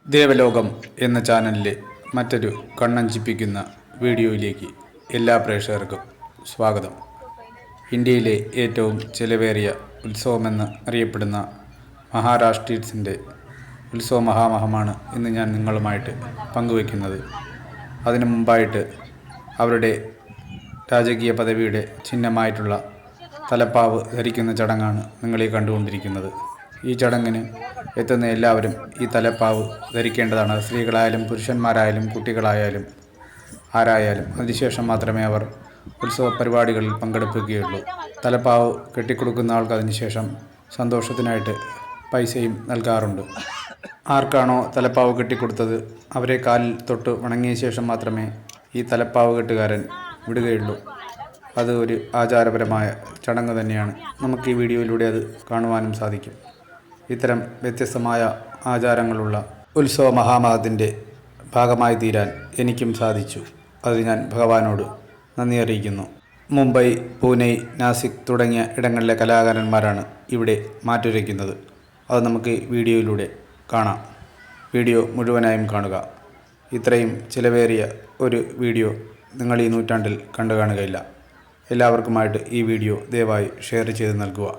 ദേവലോകം എന്ന ചാനലിലെ മറ്റൊരു കണ്ണഞ്ചിപ്പിക്കുന്ന വീഡിയോയിലേക്ക് എല്ലാ പ്രേക്ഷകർക്കും സ്വാഗതം. ഇന്ത്യയിലെ ഏറ്റവും ചിലവേറിയ ഉത്സവമെന്ന് അറിയപ്പെടുന്ന മഹാരാഷ്ട്രീയത്തിൻ്റെ ഉത്സവ മഹാമഹമാണ് ഇന്ന് ഞാൻ നിങ്ങളുമായിട്ട് പങ്കുവയ്ക്കുന്നത്. അതിനു മുമ്പായിട്ട് അവരുടെ രാജകീയ പദവിയുടെ ചിഹ്നമായിട്ടുള്ള തലപ്പാവ് ധരിക്കുന്ന ചടങ്ങാണ് നിങ്ങളീ കണ്ടുകൊണ്ടിരിക്കുന്നത്. ഈ ചടങ്ങിന് എത്തുന്ന എല്ലാവരും ഈ തലപ്പാവ് ധരിക്കേണ്ടതാണ്. സ്ത്രീകളായാലും പുരുഷന്മാരായാലും കുട്ടികളായാലും ആരായാലും. അതിനുശേഷം മാത്രമേ അവർ ഉത്സവ പരിപാടികളിൽ പങ്കെടുക്കുകയുള്ളൂ. തലപ്പാവ് കെട്ടിക്കൊടുക്കുന്ന ആൾക്ക് അതിനുശേഷം സന്തോഷത്തിനായിട്ട് പൈസയും നൽകാറുണ്ട്. ആർക്കാണോ തലപ്പാവ് കെട്ടിക്കൊടുത്തത് അവരെ കാലിൽ തൊട്ട് വണങ്ങിയ ശേഷം മാത്രമേ ഈ തലപ്പാവ് കെട്ടുകാരൻ വിടുകയുള്ളൂ. അത് ഒരു ആചാരപരമായ ചടങ്ങ് തന്നെയാണ്. നമുക്ക് ഈ വീഡിയോയിലൂടെ അത് കാണുവാനും സാധിക്കും. ഇത്തരം വ്യത്യസ്തമായ ആചാരങ്ങളുള്ള ഉത്സവ മഹാമഹത്തിൻ്റെ ഭാഗമായി തീരാൻ എനിക്കും സാധിച്ചു. അത് ഞാൻ ഭഗവാനോട് നന്ദി അറിയിക്കുന്നു. മുംബൈ, പൂനെ, നാസിക് തുടങ്ങിയ ഇടങ്ങളിലെ കലാകാരന്മാരാണ് ഇവിടെ മാറ്റുരയ്ക്കുന്നത്. അത് നമുക്ക് വീഡിയോയിലൂടെ കാണാം. വീഡിയോ മുഴുവനായും കാണുക. ഇത്രയും ചിലവേറിയ ഒരു വീഡിയോ നിങ്ങൾ ഈ നൂറ്റാണ്ടിൽ കണ്ടു കാണുകയില്ല. എല്ലാവർക്കുമായിട്ട് ഈ വീഡിയോ ദയവായി ഷെയർ ചെയ്ത് നൽകുക.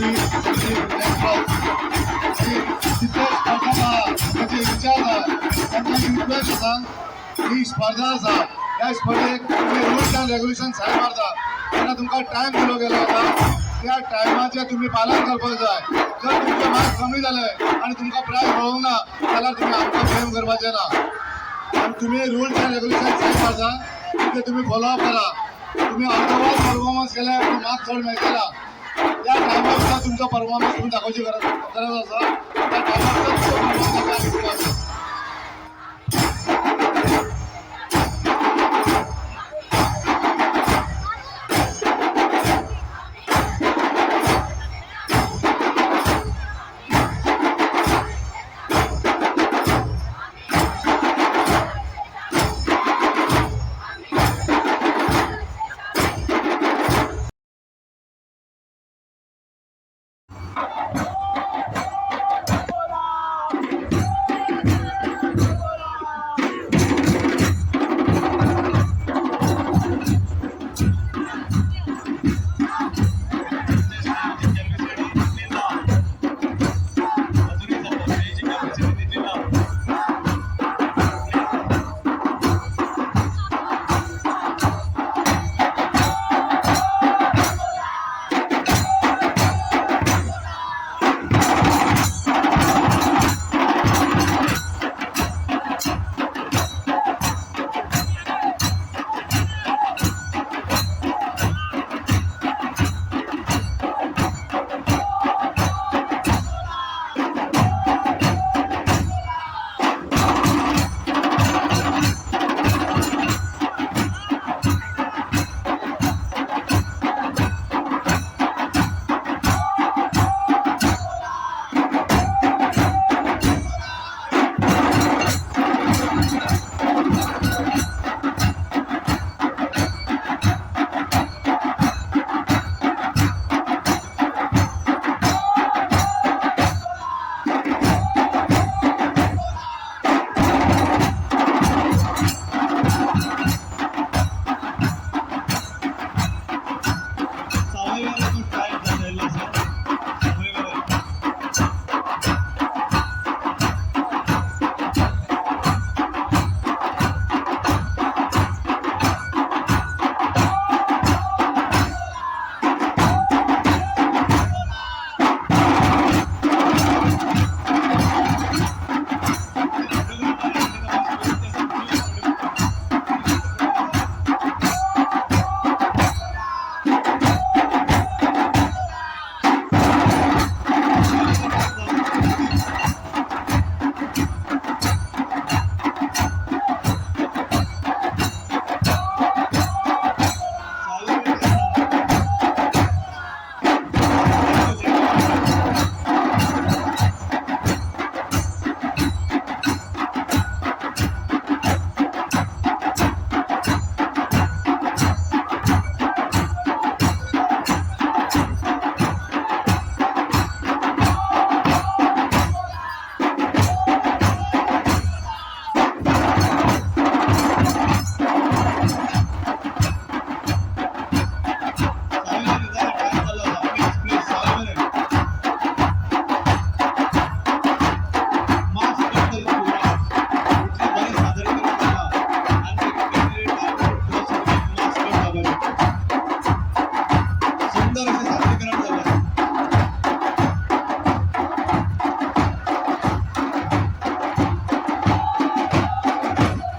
सगळी तिथे स्पर्धा म्हणजे विचार त्यांची रिक्वेस्ट आसा ही स्पर्धा आसा त्या स्पर्धेक तुम्ही रुल्स अँड रेग्युलेशन सायन मारता तेन्ना तुमकां टायम दिलो गेलो वता त्या टायमाचें तुम्ही पालन करपाक जाय जर तुमचे मार्क्स कमी जाले आनी तुमकां प्रायज मेळूंक ना जाल्यार तुम्ही आमकां ब्लेम करपाचें ना आणि तुम्ही रुल्स अँड रेग्युलेशन सायन मारता ते तुम्ही फॉलोअप करा तुम्ही अर्धवट परफॉर्मन्स केल्यार मार्क्स चड मेळटला त्या टायमार सुद्दां तुमचो परफॉर्मन्स तुम्ही दाखोवची गरज आसा त्या टायमार सुद्दां तुमचो performance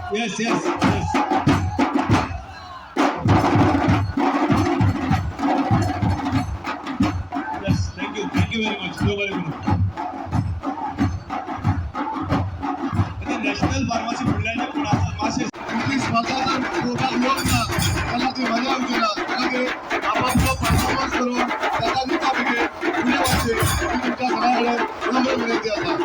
Yes, yes, yes. Yes, thank you very much. Global Guru. National pharmacy Buldhana कोणाचा मासे तुमची स्वतःचा पोटात योग ना त्याला ती मजा होती ना त्याला ते आपापलं परफॉर्मन्स करून त्याचा निकाल पुढे वाटते की तुमच्या सगळ्याकडे नंबर मिळते आता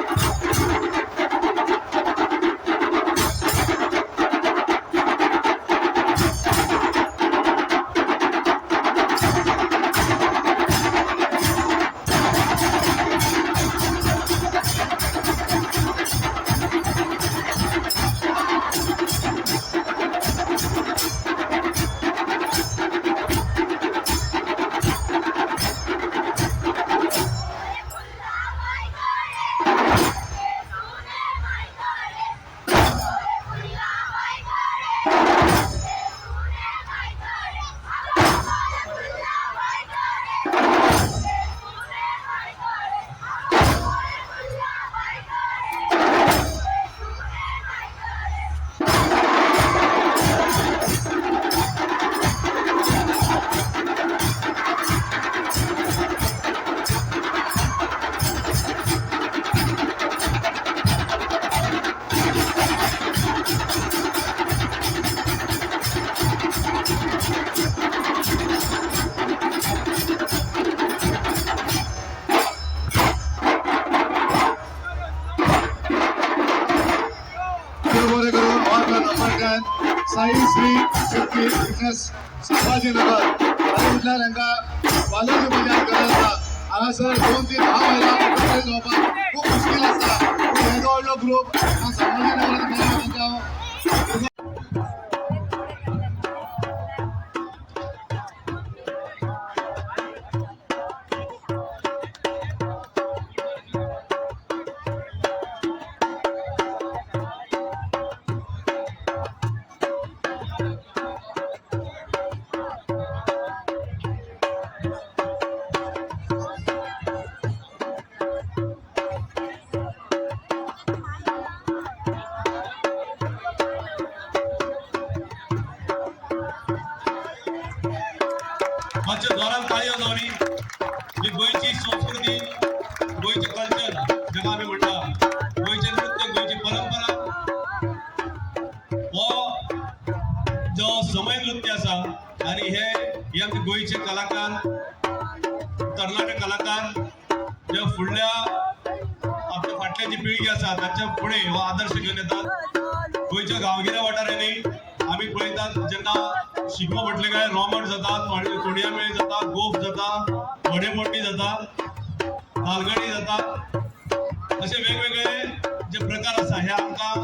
साई श्री शक्ती फिटनेस संभाजीनगर आणि कुठल्या रंगा बालाजी बजाज करायला हांगासर 2-3 महिला एकत्रित जावपाक खूप मुश्कील आसा. येदो व्हडलो ग्रुप संभाजीनगरांत मेळ्ळा. मातशें जोरान ताळयो जावनी. ही गोंयची संस्कृती, गोंयचे कल्चर जाका आमी म्हणटा, गोंयचे नृत्य, गोंयची परंपरा, हो जो समय नृत्य आसा आनी हे आमचे गोंयचे कलाकार, तरणाटे कलाकार जे फुडल्या आपल्या फाटल्या जी पिळगी आसा ताच्या फुडें हो आदर्श घेवन येतात. गोंयच्या गांवगिऱ्या वाठारांनी आमी पळयतात जेन्ना शिगमो म्हटले काय रोमट जाता, तोणया मेळ जाता, गोफ जाता, व्हडेमोडणी जाता, तालगडी जाता, असे वेगवेगळे जे प्रकार आसा हे आमकां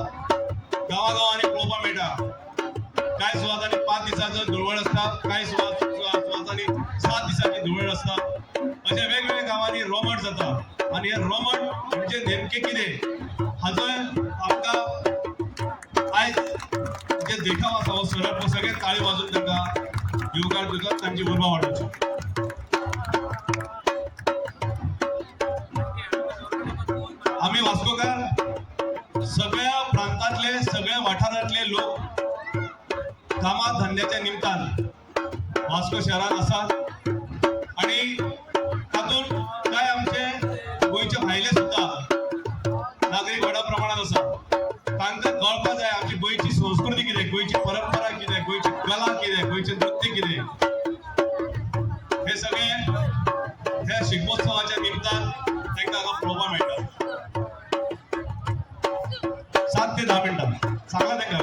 गांवागांवांनी पळोवपाक मेळटा. कांय सुवातांनी 5 दिसांचो धुळवट आसता, कांय सुवातांनी 7 दिसांची धुळवट आसता. अशे वेगवेगळ्या गांवांनी रोमट जाता आनी हे रोमट म्हणजे नेमके कितें हाजो आमकां आयज जे देखाव आसा हो सरप सगळे ताळी वाजून तांकां योगार दितात, तांची उर्बा वाडोवची. आमी वास्कोकार सगळ्या प्रांतांतले, सगळ्या वाठारांतले लोक कामा धंद्याच्या निमतान वास्को शहरात आसात आणि तातूंत कांय आमचे गोंयचे भायले सुद्धा नागरीक व्हडा प्रमाणात आसा. तांकां कळपाक जाय आमची गोंयची संस्कृती कितें, गोंयची परंपरा कितें, गोंयची कला कितें, गोंयचें नृत्य कितें. हे सगळे ह्या शिगमोत्सवाच्या निमतान तांकां हांगा पळोवपाक मेळटा. 7 ते 10 मिनटां सांगला तांकां.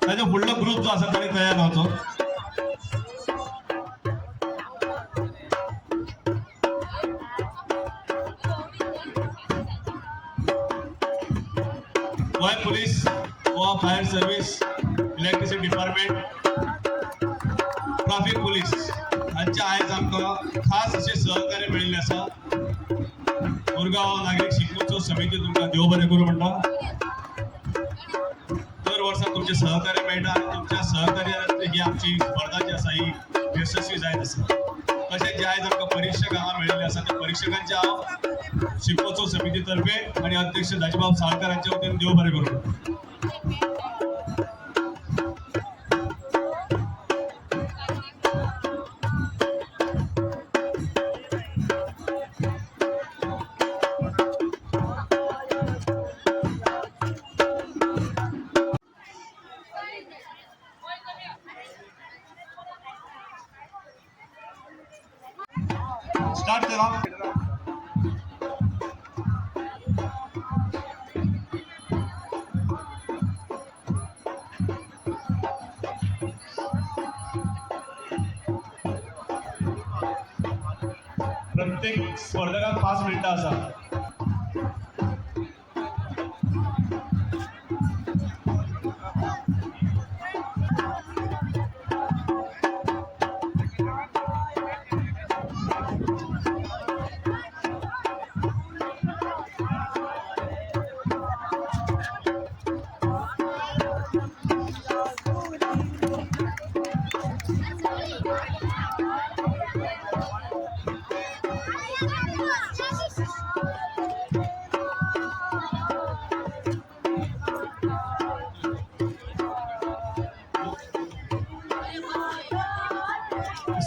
ताजो फुडलो ग्रुप जो आसा ताणी तयार जावचो. Goa police, Goa fire service, electricity department, traffic police हांचे आयज आमकां खास अशें सहकार्य मेळिल्लें आसा. मुरगांव नागरीक शिगमोत्सव समिती तुमकां देव बरें करूं म्हणटा. दर वर्सा तुमचें सहकार्य मेळटा आनी तुमच्या सहकार्यान ही आमची स्पर्धा जी आसा ही यशस्वी जायत आसा. तशेंच जे आयज आमकां परिक्षक हांगा मेळिल्ले आसा त्या परिक्षकांचे हांव शिगमोत्सव समिती तर्फे आणि अध्यक्ष दाजीबाब साळकर हांच्या वतीन देव बरें करूं. स्टार्ट करा. प्रत्येक स्पर्धकाक 5 मिनिटां आसा.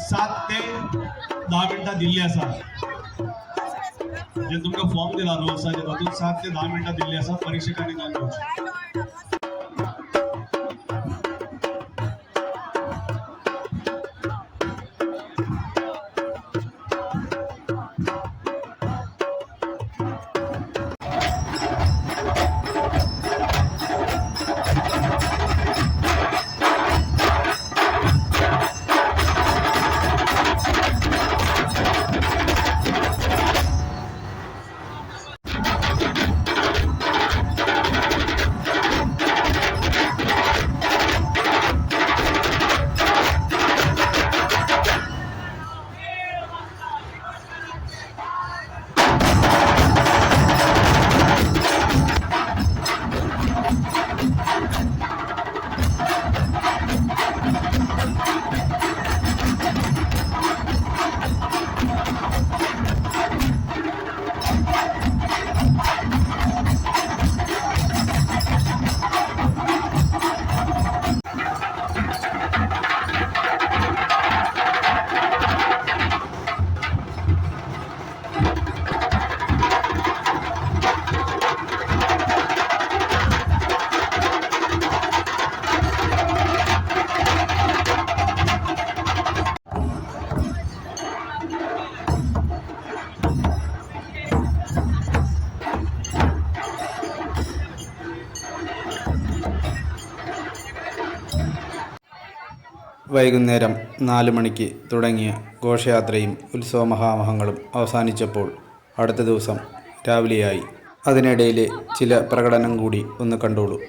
सात ते 10 मिनिटां दिल्ली आसा. जे तुमकां फॉर्म दिला रोल्साचे तातूंत 7 ते 10 मिनिटां दिल्ली आसा. परीक्षकांनी जावन घेवची. വൈകുന്നേരം 4 മണിക്ക് തുടങ്ങിയ ഘോഷയാത്രയും ഉത്സവ മഹാമഹങ്ങളും അവസാനിച്ചപ്പോൾ അടുത്ത ദിവസം രാവിലെയായി. അതിനിടയിലെ ചില പ്രകടനം കൂടി ഒന്ന് കണ്ടോളൂ.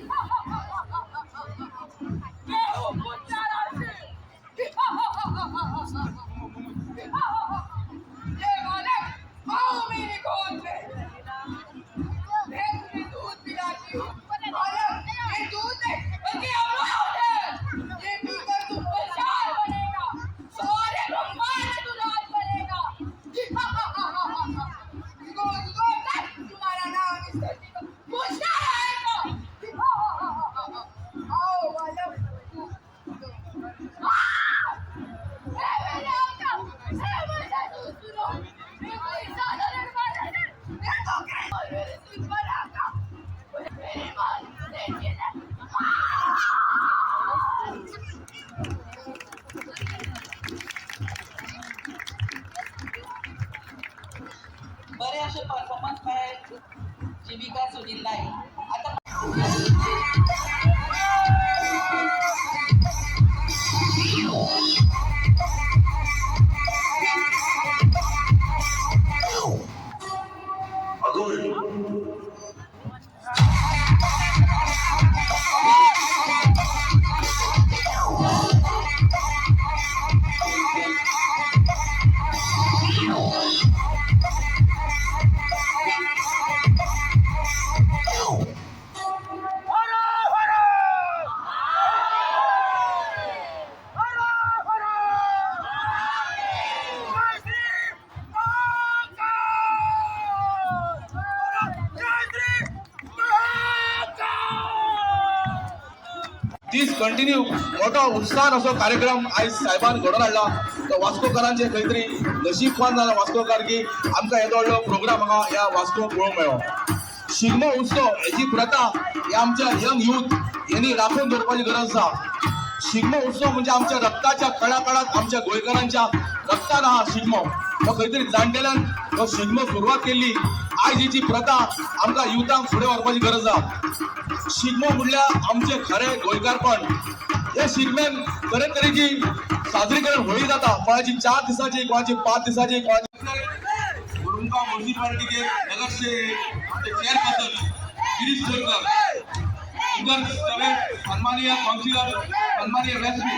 बरे असे परफॉर्मन्स मिळेल जीविका सुनील नाही आता तीच कंटिन्यू मोठा उत्साहान असो कार्यक्रम आयज साहेबान घडोवन हाडला. तो वास्कोकारांचे खंय तरी नशीबवान जाला वास्कोकार की आमकां येदो व्हडलो प्रोग्राम हांगा ह्या वास्को पळोवंक मेळ्ळो. शिगमो उत्सव हेची प्रथा हे आमच्या यंग यूथ यांनी राखून दवरपाची गरज आसा. शिगमो उत्सव म्हणजे आमच्या रक्ताच्या कळाकळात आमच्या गोंयकारांच्या रक्तान हा शिगमो. तो खंय तरी जाणटेल्यान तो शिगमो सुरवात केल्ली. आयज हिची प्रथा आमकां युथांक फुडें व्हरपाची गरज आसा. शिगमो म्हणल्यार आमचे खरें गोंयकारपण. हे शिगम्यान तरेतरेची सादरीकरण होळी जाता. कोणाची 4 दिसाची, कोणाची 5 दिसाची, कोणाची मुरुंबा म्युनिसिपालिटीचे नगरसेवक चेअरपर्सन गिरीश बोरकर, सन्माननीय काउन्सिलर, सन्माननीय एसपी